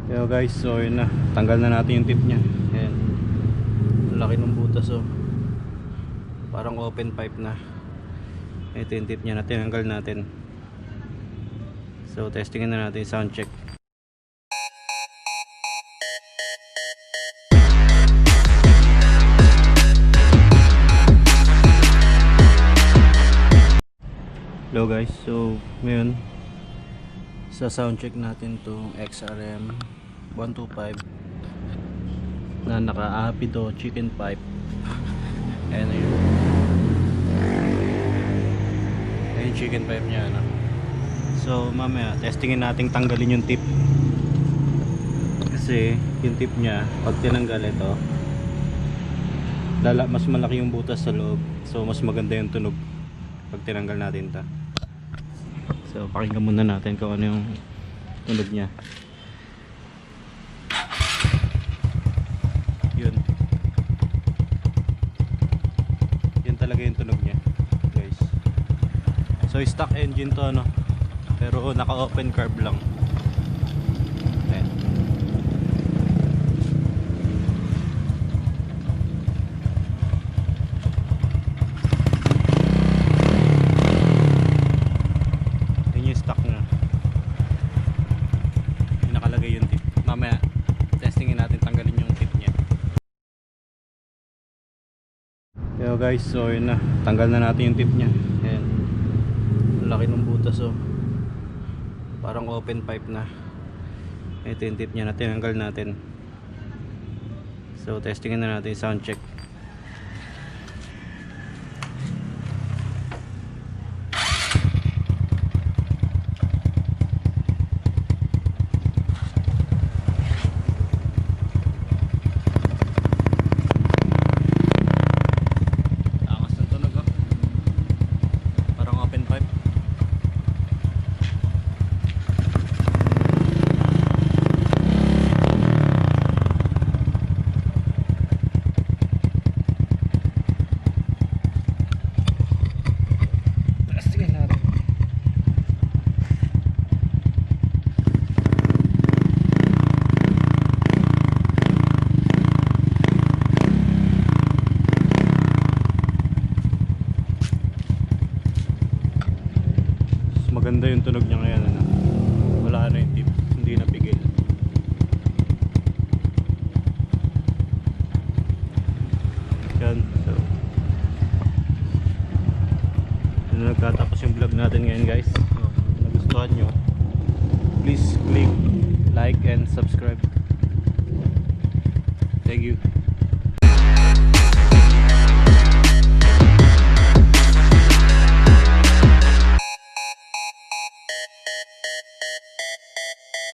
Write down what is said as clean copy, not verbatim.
Yo guys, so yun na, tanggal na natin yung tip nya. Ayan, laki ng butas, oh. Parang open pipe na. Ito yung tip nya na tinanggal natin. So testingin na natin, sound check. Hello guys, so ngayon sa sound check natin tong XRM 125 na naka Apido chicken pipe. Ayan yun, ayan yung chicken pipe nya, no? So mamaya testingin natin tanggalin yung tip, kasi yung tip nya pag tinanggal ito mas malaki yung butas sa loob, so mas maganda yung tunog pag tinanggal natin ta. So pakinggan muna natin kung ano yung tunog nya. Yun talaga yung tunog nya, guys. So stock engine to, ano, pero naka open carb lang. Ayan. Yun yung stock na. Yung nakalagay yung tip. Mamaya testingin natin tanggalin yung tip nya. Yo guys, so yun na, tanggal na natin yung tip nya. Ayan, laki ng butas, oh. Parang open pipe na. Ito yung tip nya na tinanggal natin. So testingin na natin, sound check. Maganda yung tunog niya ngayon, ano? Wala na yung tip, hindi napigil. Yan, so nagtatapos yung vlog natin ngayon, guys. Kung nagustuhan nyo, please click like and subscribe. Thank you.